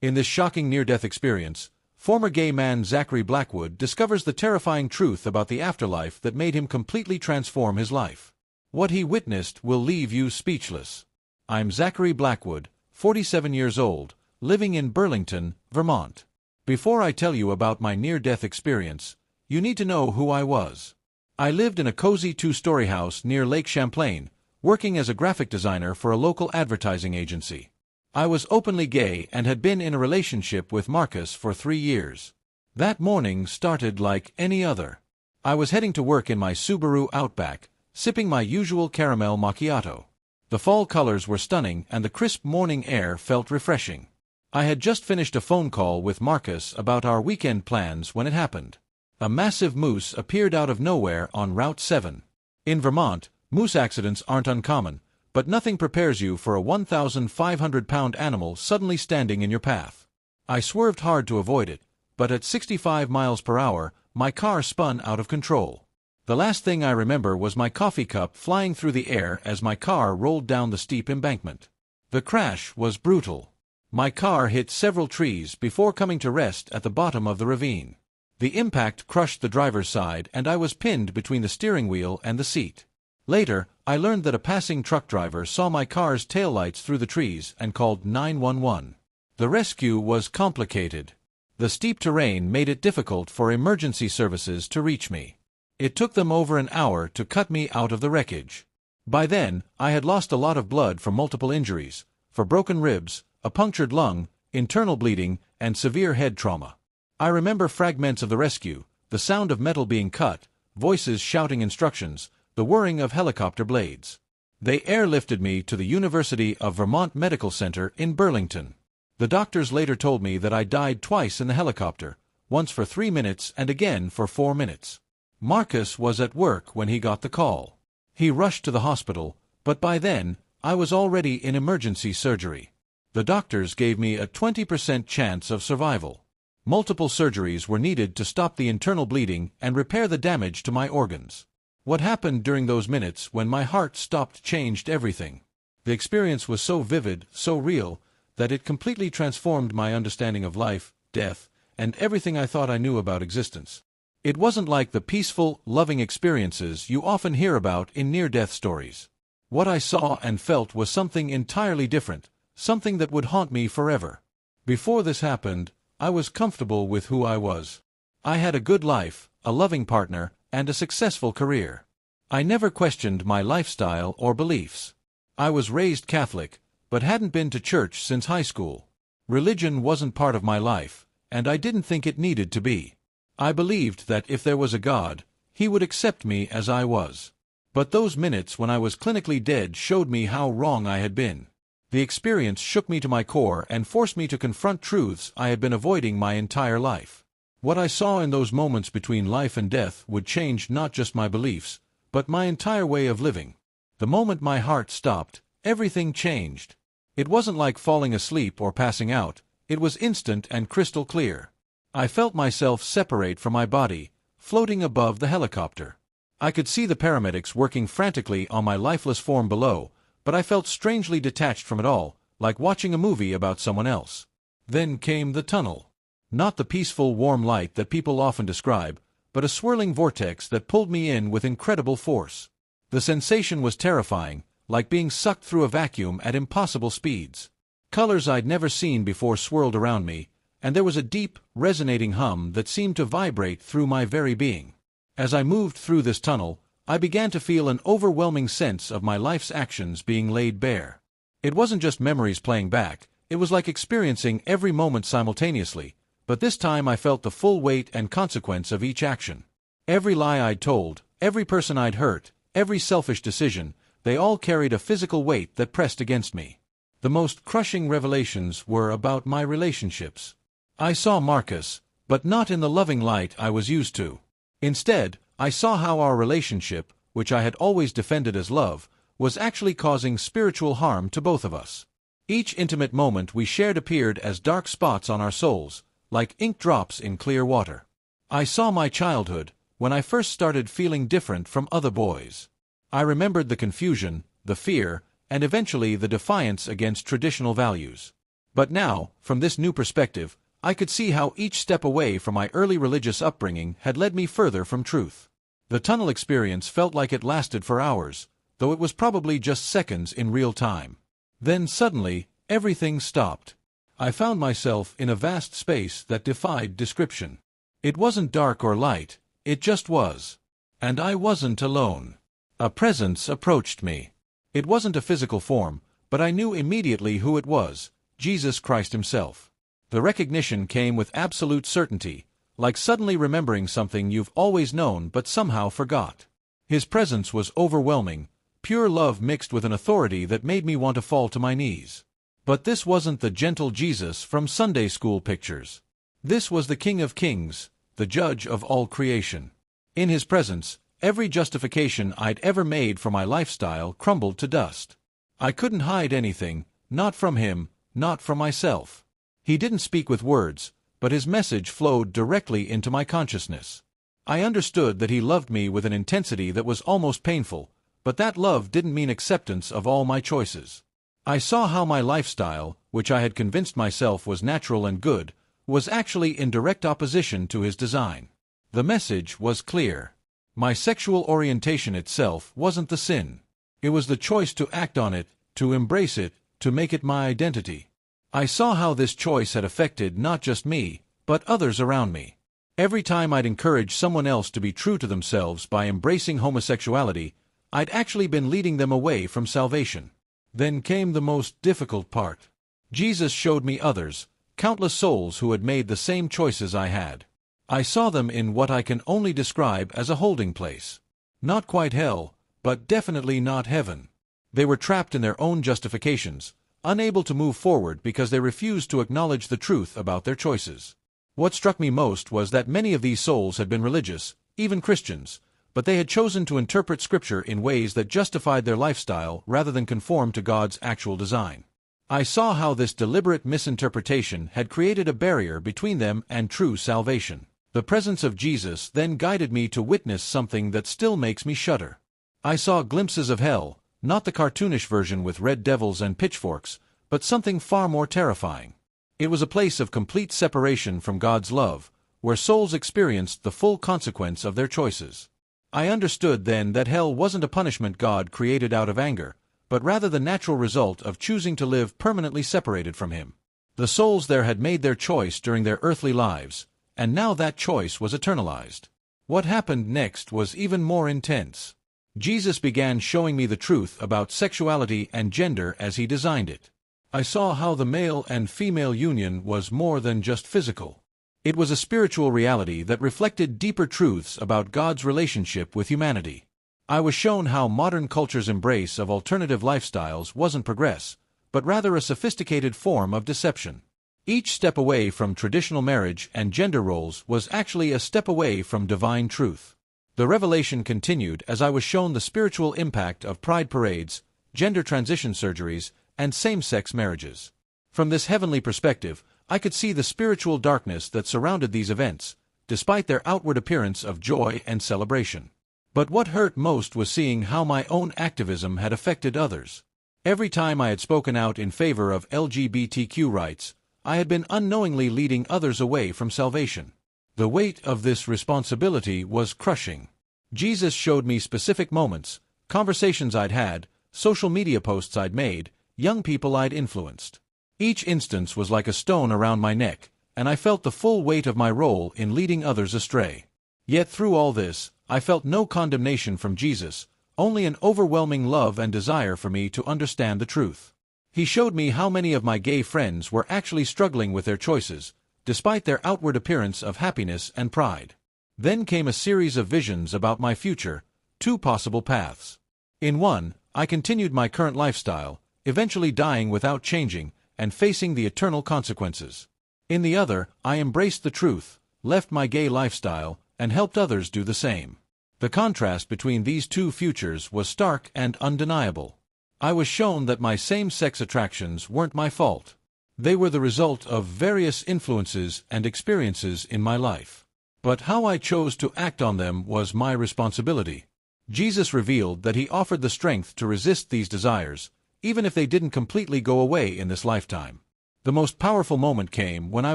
In this shocking near-death experience, former gay man Zachary Blackwood discovers the terrifying truth about the afterlife that made him completely transform his life. What he witnessed will leave you speechless. I'm Zachary Blackwood, 47 years old, living in Burlington, Vermont. Before I tell you about my near-death experience, you need to know who I was. I lived in a cozy two-story house near Lake Champlain, working as a graphic designer for a local advertising agency. I was openly gay and had been in a relationship with Marcus for 3 years. That morning started like any other. I was heading to work in my Subaru Outback, sipping my usual caramel macchiato. The fall colors were stunning and the crisp morning air felt refreshing. I had just finished a phone call with Marcus about our weekend plans when it happened. A massive moose appeared out of nowhere on Route 7. In Vermont, moose accidents aren't uncommon, but nothing prepares you for a 1,500-pound animal suddenly standing in your path. I swerved hard to avoid it, but at 65 miles per hour, my car spun out of control. The last thing I remember was my coffee cup flying through the air as my car rolled down the steep embankment. The crash was brutal. My car hit several trees before coming to rest at the bottom of the ravine. The impact crushed the driver's side and I was pinned between the steering wheel and the seat. Later, I learned that a passing truck driver saw my car's taillights through the trees and called 911. The rescue was complicated. The steep terrain made it difficult for emergency services to reach me. It took them over an hour to cut me out of the wreckage. By then, I had lost a lot of blood from multiple injuries, for broken ribs, a punctured lung, internal bleeding, and severe head trauma. I remember fragments of the rescue, the sound of metal being cut, voices shouting instructions, the whirring of helicopter blades. They airlifted me to the University of Vermont Medical Center in Burlington. The doctors later told me that I died twice in the helicopter, once for 3 minutes and again for 4 minutes. Marcus was at work when he got the call. He rushed to the hospital, but by then, I was already in emergency surgery. The doctors gave me a 20% chance of survival. Multiple surgeries were needed to stop the internal bleeding and repair the damage to my organs. What happened during those minutes when my heart stopped changed everything. The experience was so vivid, so real, that it completely transformed my understanding of life, death, and everything I thought I knew about existence. It wasn't like the peaceful, loving experiences you often hear about in near-death stories. What I saw and felt was something entirely different, something that would haunt me forever. Before this happened, I was comfortable with who I was. I had a good life, a loving partner, and a successful career. I never questioned my lifestyle or beliefs. I was raised Catholic, but hadn't been to church since high school. Religion wasn't part of my life, and I didn't think it needed to be. I believed that if there was a God, He would accept me as I was. But those minutes when I was clinically dead showed me how wrong I had been. The experience shook me to my core and forced me to confront truths I had been avoiding my entire life. What I saw in those moments between life and death would change not just my beliefs, but my entire way of living. The moment my heart stopped, everything changed. It wasn't like falling asleep or passing out, it was instant and crystal clear. I felt myself separate from my body, floating above the helicopter. I could see the paramedics working frantically on my lifeless form below, but I felt strangely detached from it all, like watching a movie about someone else. Then came the tunnel. Not the peaceful, warm light that people often describe, but a swirling vortex that pulled me in with incredible force. The sensation was terrifying, like being sucked through a vacuum at impossible speeds. Colors I'd never seen before swirled around me, and there was a deep, resonating hum that seemed to vibrate through my very being. As I moved through this tunnel, I began to feel an overwhelming sense of my life's actions being laid bare. It wasn't just memories playing back, it was like experiencing every moment simultaneously, but this time I felt the full weight and consequence of each action. Every lie I'd told, every person I'd hurt, every selfish decision, they all carried a physical weight that pressed against me. The most crushing revelations were about my relationships. I saw Marcus, but not in the loving light I was used to. Instead, I saw how our relationship, which I had always defended as love, was actually causing spiritual harm to both of us. Each intimate moment we shared appeared as dark spots on our souls, like ink drops in clear water. I saw my childhood, when I first started feeling different from other boys. I remembered the confusion, the fear, and eventually the defiance against traditional values. But now, from this new perspective, I could see how each step away from my early religious upbringing had led me further from truth. The tunnel experience felt like it lasted for hours, though it was probably just seconds in real time. Then suddenly, everything stopped. I found myself in a vast space that defied description. It wasn't dark or light, it just was. And I wasn't alone. A presence approached me. It wasn't a physical form, but I knew immediately who it was, Jesus Christ himself. The recognition came with absolute certainty, like suddenly remembering something you've always known but somehow forgot. His presence was overwhelming, pure love mixed with an authority that made me want to fall to my knees. But this wasn't the gentle Jesus from Sunday school pictures. This was the King of Kings, the Judge of all creation. In his presence, every justification I'd ever made for my lifestyle crumbled to dust. I couldn't hide anything, not from him, not from myself. He didn't speak with words, but his message flowed directly into my consciousness. I understood that he loved me with an intensity that was almost painful, but that love didn't mean acceptance of all my choices. I saw how my lifestyle, which I had convinced myself was natural and good, was actually in direct opposition to his design. The message was clear. My sexual orientation itself wasn't the sin. It was the choice to act on it, to embrace it, to make it my identity. I saw how this choice had affected not just me, but others around me. Every time I'd encourage someone else to be true to themselves by embracing homosexuality, I'd actually been leading them away from salvation. Then came the most difficult part. Jesus showed me others, countless souls who had made the same choices I had. I saw them in what I can only describe as a holding place. Not quite hell, but definitely not heaven. They were trapped in their own justifications, unable to move forward because they refused to acknowledge the truth about their choices. What struck me most was that many of these souls had been religious, even Christians, but they had chosen to interpret Scripture in ways that justified their lifestyle rather than conform to God's actual design. I saw how this deliberate misinterpretation had created a barrier between them and true salvation. The presence of Jesus then guided me to witness something that still makes me shudder. I saw glimpses of hell, not the cartoonish version with red devils and pitchforks, but something far more terrifying. It was a place of complete separation from God's love, where souls experienced the full consequence of their choices. I understood then that hell wasn't a punishment God created out of anger, but rather the natural result of choosing to live permanently separated from Him. The souls there had made their choice during their earthly lives, and now that choice was eternalized. What happened next was even more intense. Jesus began showing me the truth about sexuality and gender as He designed it. I saw how the male and female union was more than just physical. It was a spiritual reality that reflected deeper truths about God's relationship with humanity. I was shown how modern culture's embrace of alternative lifestyles wasn't progress, but rather a sophisticated form of deception. Each step away from traditional marriage and gender roles was actually a step away from divine truth. The revelation continued as I was shown the spiritual impact of pride parades, gender transition surgeries, and same-sex marriages. From this heavenly perspective, I could see the spiritual darkness that surrounded these events, despite their outward appearance of joy and celebration. But what hurt most was seeing how my own activism had affected others. Every time I had spoken out in favor of LGBTQ rights, I had been unknowingly leading others away from salvation. The weight of this responsibility was crushing. Jesus showed me specific moments, conversations I'd had, social media posts I'd made, young people I'd influenced. Each instance was like a stone around my neck, and I felt the full weight of my role in leading others astray. Yet through all this, I felt no condemnation from Jesus, only an overwhelming love and desire for me to understand the truth. He showed me how many of my gay friends were actually struggling with their choices, despite their outward appearance of happiness and pride. Then came a series of visions about my future, two possible paths. In one, I continued my current lifestyle, eventually dying without changing, and facing the eternal consequences. In the other, I embraced the truth, left my gay lifestyle, and helped others do the same. The contrast between these two futures was stark and undeniable. I was shown that my same-sex attractions weren't my fault. They were the result of various influences and experiences in my life. But how I chose to act on them was my responsibility. Jesus revealed that He offered the strength to resist these desires, even if they didn't completely go away in this lifetime. The most powerful moment came when I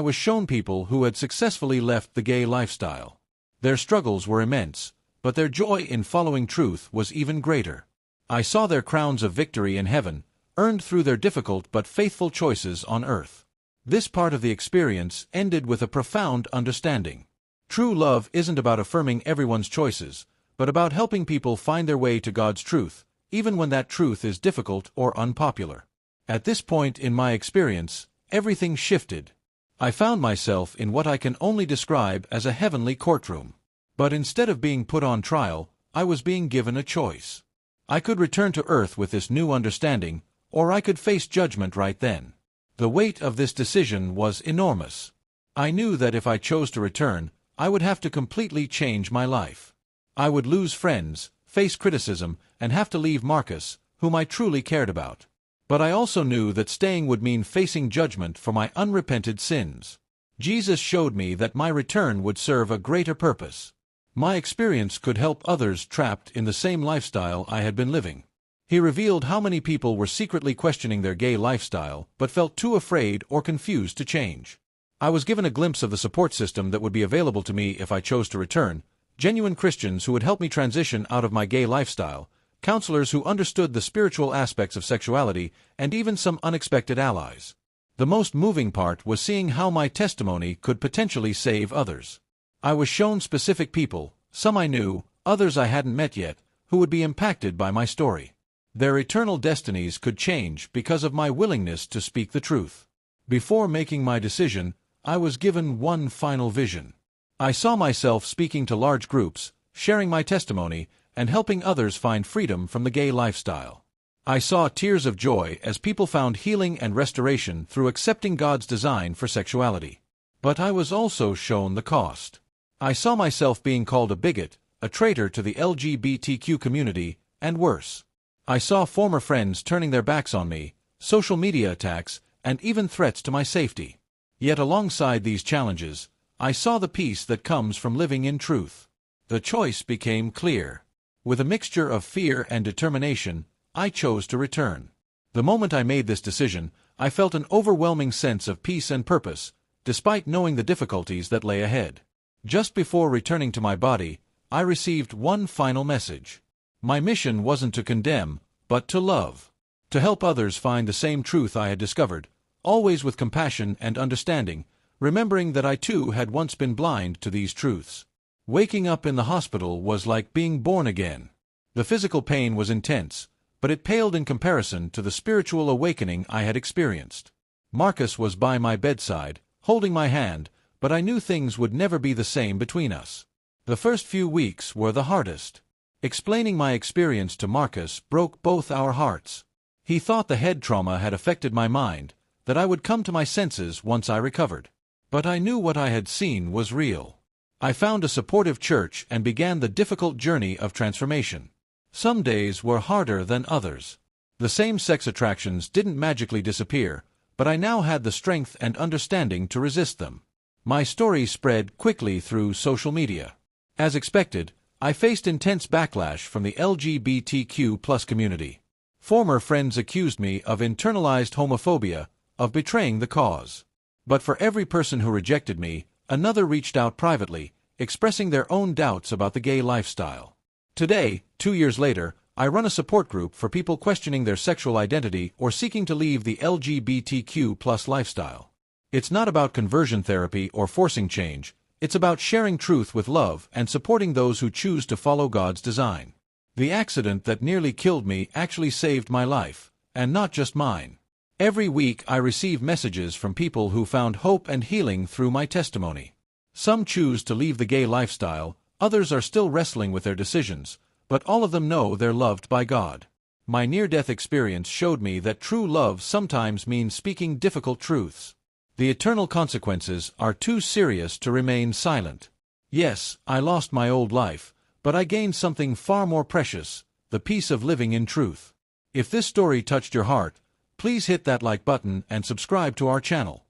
was shown people who had successfully left the gay lifestyle. Their struggles were immense, but their joy in following truth was even greater. I saw their crowns of victory in heaven, earned through their difficult but faithful choices on earth. This part of the experience ended with a profound understanding. True love isn't about affirming everyone's choices, but about helping people find their way to God's truth, even when that truth is difficult or unpopular. At this point in my experience, everything shifted. I found myself in what I can only describe as a heavenly courtroom. But instead of being put on trial, I was being given a choice. I could return to earth with this new understanding, or I could face judgment right then. The weight of this decision was enormous. I knew that if I chose to return, I would have to completely change my life. I would lose friends, face criticism, and have to leave Marcus, whom I truly cared about. But I also knew that staying would mean facing judgment for my unrepented sins. Jesus showed me that my return would serve a greater purpose. My experience could help others trapped in the same lifestyle I had been living. He revealed how many people were secretly questioning their gay lifestyle but felt too afraid or confused to change. I was given a glimpse of the support system that would be available to me if I chose to return, genuine Christians who would help me transition out of my gay lifestyle, counselors who understood the spiritual aspects of sexuality, and even some unexpected allies. The most moving part was seeing how my testimony could potentially save others. I was shown specific people, some I knew, others I hadn't met yet, who would be impacted by my story. Their eternal destinies could change because of my willingness to speak the truth. Before making my decision, I was given one final vision. I saw myself speaking to large groups, sharing my testimony, and helping others find freedom from the gay lifestyle. I saw tears of joy as people found healing and restoration through accepting God's design for sexuality. But I was also shown the cost. I saw myself being called a bigot, a traitor to the LGBTQ community, and worse. I saw former friends turning their backs on me, social media attacks, and even threats to my safety. Yet alongside these challenges, I saw the peace that comes from living in truth. The choice became clear. With a mixture of fear and determination, I chose to return. The moment I made this decision, I felt an overwhelming sense of peace and purpose, despite knowing the difficulties that lay ahead. Just before returning to my body, I received one final message. My mission wasn't to condemn, but to love. To help others find the same truth I had discovered, always with compassion and understanding, remembering that I too had once been blind to these truths. Waking up in the hospital was like being born again. The physical pain was intense, but it paled in comparison to the spiritual awakening I had experienced. Marcus was by my bedside, holding my hand, but I knew things would never be the same between us. The first few weeks were the hardest. Explaining my experience to Marcus broke both our hearts. He thought the head trauma had affected my mind, that I would come to my senses once I recovered. But I knew what I had seen was real. I found a supportive church and began the difficult journey of transformation. Some days were harder than others. The same-sex attractions didn't magically disappear, but I now had the strength and understanding to resist them. My story spread quickly through social media. As expected, I faced intense backlash from the LGBTQ+ community. Former friends accused me of internalized homophobia, of betraying the cause. But for every person who rejected me, another reached out privately, expressing their own doubts about the gay lifestyle. Today, 2 years later, I run a support group for people questioning their sexual identity or seeking to leave the LGBTQ+ lifestyle. It's not about conversion therapy or forcing change. It's about sharing truth with love and supporting those who choose to follow God's design. The accident that nearly killed me actually saved my life, and not just mine. Every week I receive messages from people who found hope and healing through my testimony. Some choose to leave the gay lifestyle, others are still wrestling with their decisions, but all of them know they're loved by God. My near-death experience showed me that true love sometimes means speaking difficult truths. The eternal consequences are too serious to remain silent. Yes, I lost my old life, but I gained something far more precious, the peace of living in truth. If this story touched your heart, please hit that like button and subscribe to our channel.